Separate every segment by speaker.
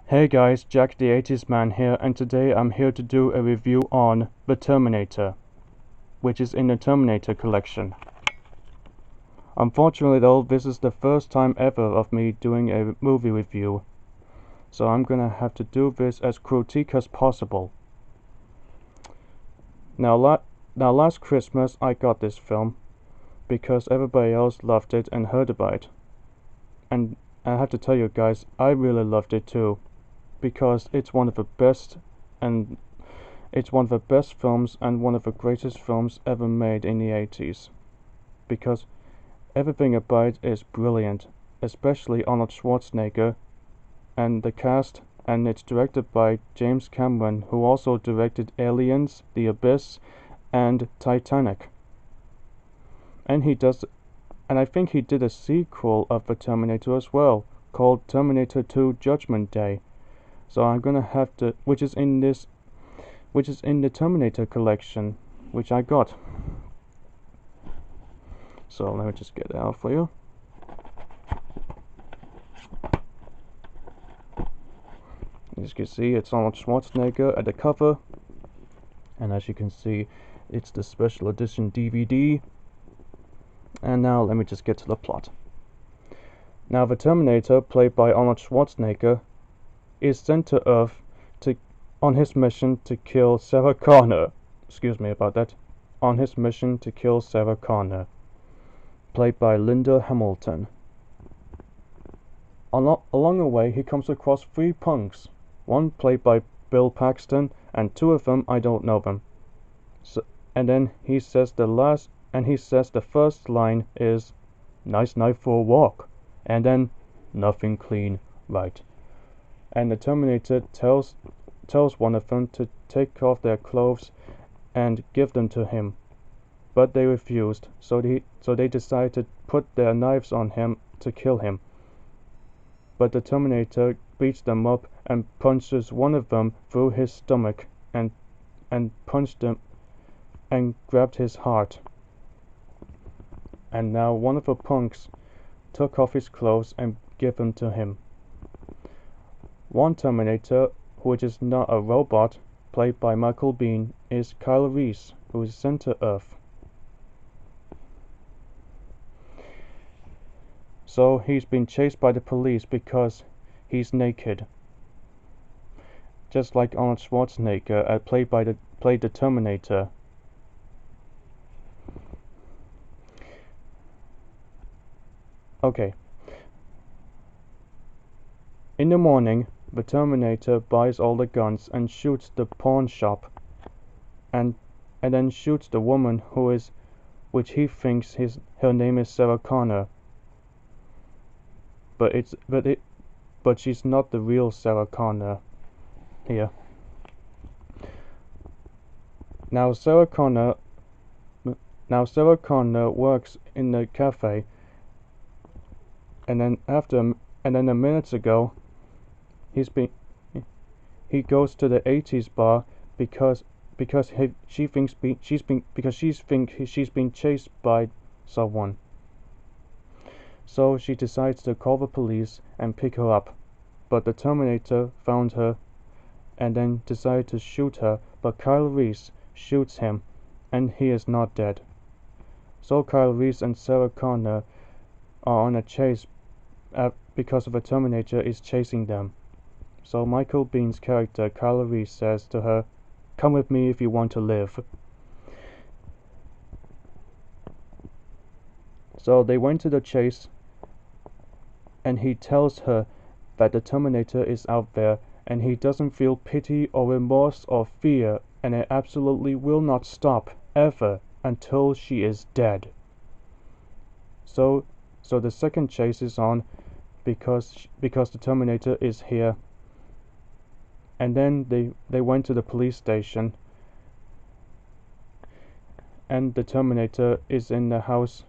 Speaker 1: Hey guys, Jack the 80s man here, and today I'm here to do a review on The Terminator, which is in the Terminator collection. Unfortunately though, this is the first time ever of me doing a movie review, so I'm gonna have to do this as critique as possible. Now last Christmas I got this film, because everybody else loved it and heard about it. And I have to tell you guys, I really loved it too, because it's one of the best films and one of the greatest films ever made in the 80s. Because everything about it is brilliant, especially Arnold Schwarzenegger and the cast, and it's directed by James Cameron, who also directed Aliens, The Abyss, and Titanic. And I think he did a sequel of the Terminator as well, called Terminator 2 Judgment Day. So I'm gonna have to, which is in the Terminator collection, which I got. So let me just get it out for you. As you can see, it's Arnold Schwarzenegger at the cover, and as you can see, it's the special edition DVD. And now let me just get to the plot. Now the Terminator, played by Arnold Schwarzenegger, is sent to Earth on his mission to kill Sarah Connor. Excuse me about that. On his mission to kill Sarah Connor, played by Linda Hamilton. Along the way, he comes across three punks, one played by Bill Paxton, and two of them I don't know them. And then he says the first line is, "Nice night for a walk," and then, "Nothing clean, right?" And the Terminator tells one of them to take off their clothes and give them to him, but they refused, so they decided to put their knives on him to kill him. But the Terminator beats them up and punches one of them through his stomach and punched him and grabbed his heart. And now one of the punks took off his clothes and gave them to him. One Terminator, which is not a robot, played by Michael Biehn, is Kyle Reese, who is sent to Earth. So he's been chased by the police because he's naked. Just like Arnold Schwarzenegger, played the Terminator. Okay. In the morning, the Terminator buys all the guns and shoots the pawn shop, and then shoots the woman which he thinks her name is Sarah Connor. But she's not the real Sarah Connor here. Now Sarah Connor works in the cafe, and then a minute ago he goes to the 80s bar because she thinks she's been chased by someone. So she decides to call the police and pick her up, but the Terminator found her and then decided to shoot her, but Kyle Reese shoots him and he is not dead. So Kyle Reese and Sarah Connor are on a chase because of a Terminator is chasing them. So Michael Biehn's character Kyle Reese says to her, "Come with me if you want to live." So they went to the chase, and he tells her that the Terminator is out there and he doesn't feel pity or remorse or fear, and it absolutely will not stop ever until she is dead. So the second chase is on because the Terminator is here. And then they went to the police station, and the Terminator is in the house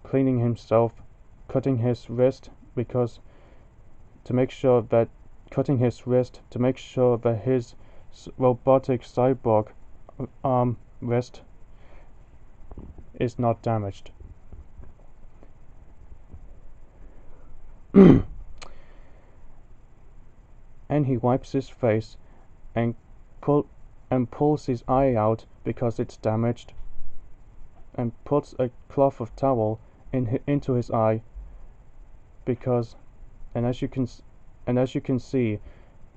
Speaker 1: cleaning himself, cutting his wrist to make sure that his robotic cyborg arm wrist is not damaged. and he wipes his face and pull and pulls his eye out because it's damaged, and puts a cloth of towel into his eye because, and as you can see,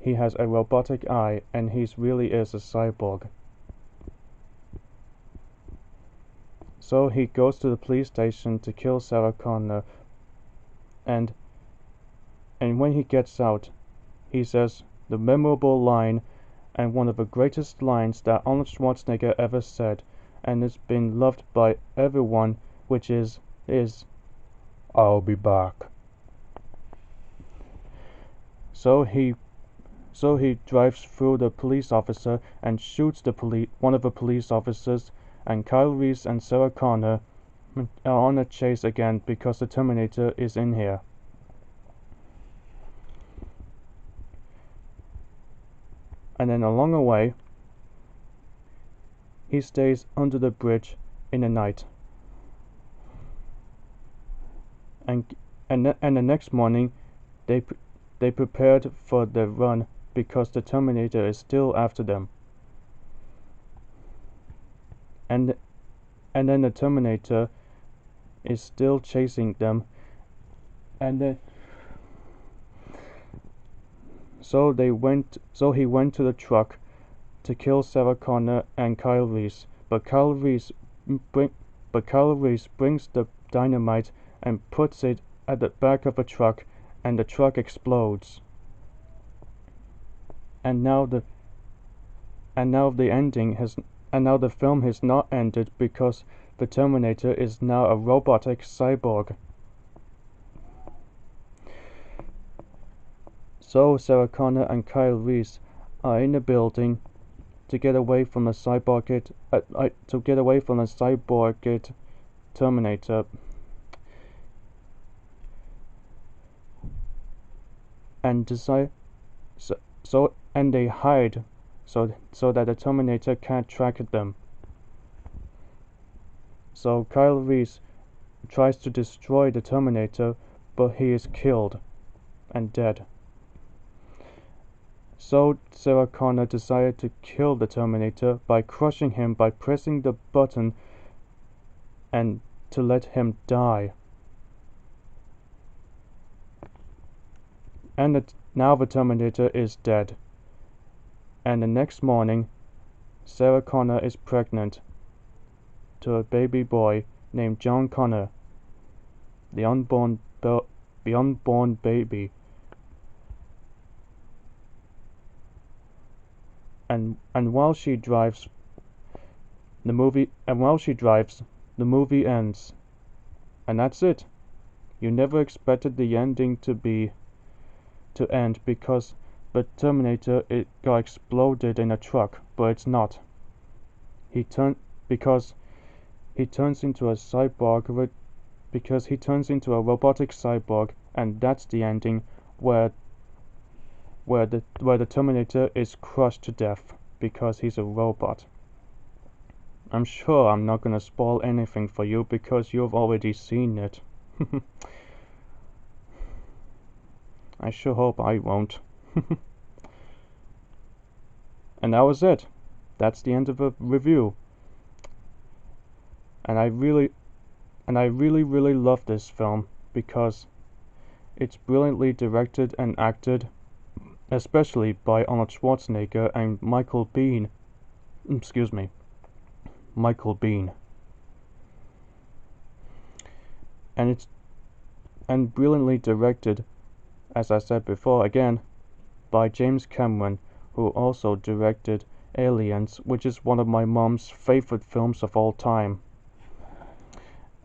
Speaker 1: he has a robotic eye and he really is a cyborg. So he goes to the police station to kill Sarah Connor, and when he gets out, he says the memorable line, and one of the greatest lines that Arnold Schwarzenegger ever said, and it's been loved by everyone, which is "I'll be back." So he drives through the police officer and shoots one of the police officers, and Kyle Reese and Sarah Connor are on a chase again because the Terminator is in here. And then along the way, he stays under the bridge in the night. And the next morning, they prepared for the run because the Terminator is still after them. And then the Terminator is still chasing them, and so he went to the truck to kill Sarah Connor and Kyle Reese, but Kyle Reese brings the dynamite and puts it at the back of the truck, and the truck explodes. And now the film has not ended because the Terminator is now a robotic cyborg. So Sarah Connor and Kyle Reese are in the building to get away from the cyborg Terminator. And they hide so that the Terminator can't track them. So Kyle Reese tries to destroy the Terminator, but he is killed and dead. So Sarah Connor decided to kill the Terminator by crushing him by pressing the button and to let him die. And now the Terminator is dead. And the next morning, Sarah Connor is pregnant to a baby boy named John Connor, the unborn baby. And while she drives, the movie ends, and that's it. You never expected the ending to end because the Terminator got exploded in a truck, but it's not. Because he turns into a robotic cyborg, and that's the ending where the Terminator is crushed to death because he's a robot. I'm sure I'm not gonna spoil anything for you because you've already seen it. I sure hope I won't. And that was it. That's the end of the review. And I really love this film because it's brilliantly directed and acted, especially by Arnold Schwarzenegger and Michael Biehn. And brilliantly directed, as I said before again, by James Cameron, who also directed Aliens, which is one of my mom's favorite films of all time.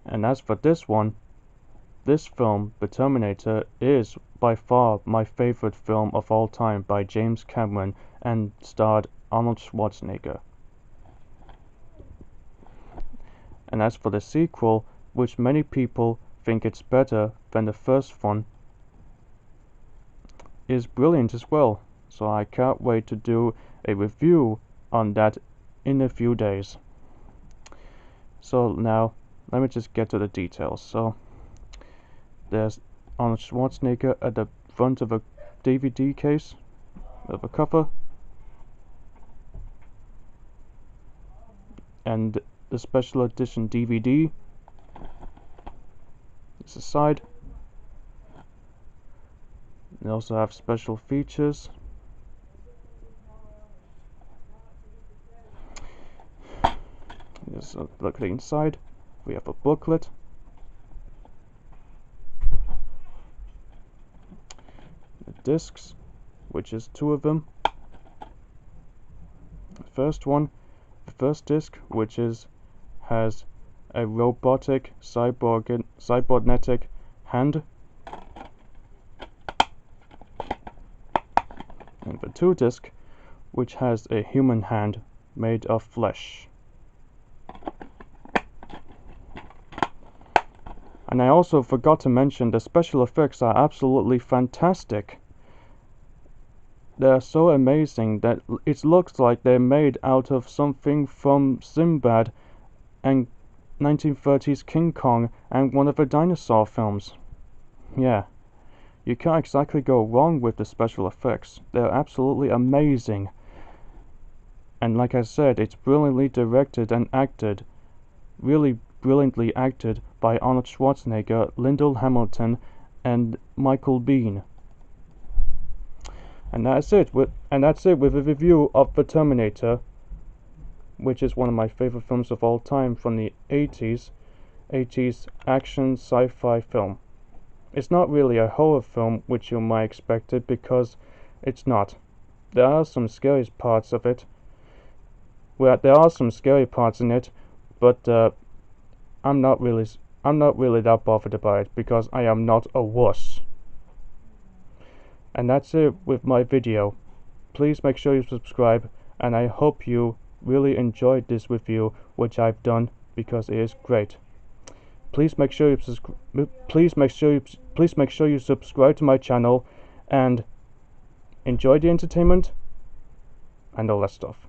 Speaker 1: And as for this film, The Terminator, is by far my favorite film of all time by James Cameron and starred Arnold Schwarzenegger. And as for the sequel, which many people think it's better than the first one, is brilliant as well. So I can't wait to do a review on that in a few days. So now, let me just get to the details. So there's Arnold Schwarzenegger at the front of a DVD case, of a cover, and the special edition DVD is the side. They also have special features. Just look at the inside. We have a booklet. The discs, which is 2 of them. The first disc, which has a robotic cybernetic hand, and the 2 disc, which has a human hand made of flesh. And I also forgot to mention the special effects are absolutely fantastic. They're so amazing that it looks like they're made out of something from Sinbad and 1930s King Kong and one of the dinosaur films. Yeah, you can't exactly go wrong with the special effects. They're absolutely amazing. And like I said, it's brilliantly directed and acted. Really brilliantly acted by Arnold Schwarzenegger, Lyndall Hamilton, and Michael Biehn. And that's it with a review of The Terminator, which is one of my favorite films of all time from the 80s action sci-fi film. It's not really a horror film, which you might expect it, because it's not. There are some scary parts of it. Well, there are some scary parts in it, but I'm not really that bothered about it, because I am not a wuss. And that's it with my video. Please make sure you subscribe, and I hope you really enjoyed this review, which I've done, because it is great. Please make sure you subscribe to my channel and enjoy the entertainment and all that stuff.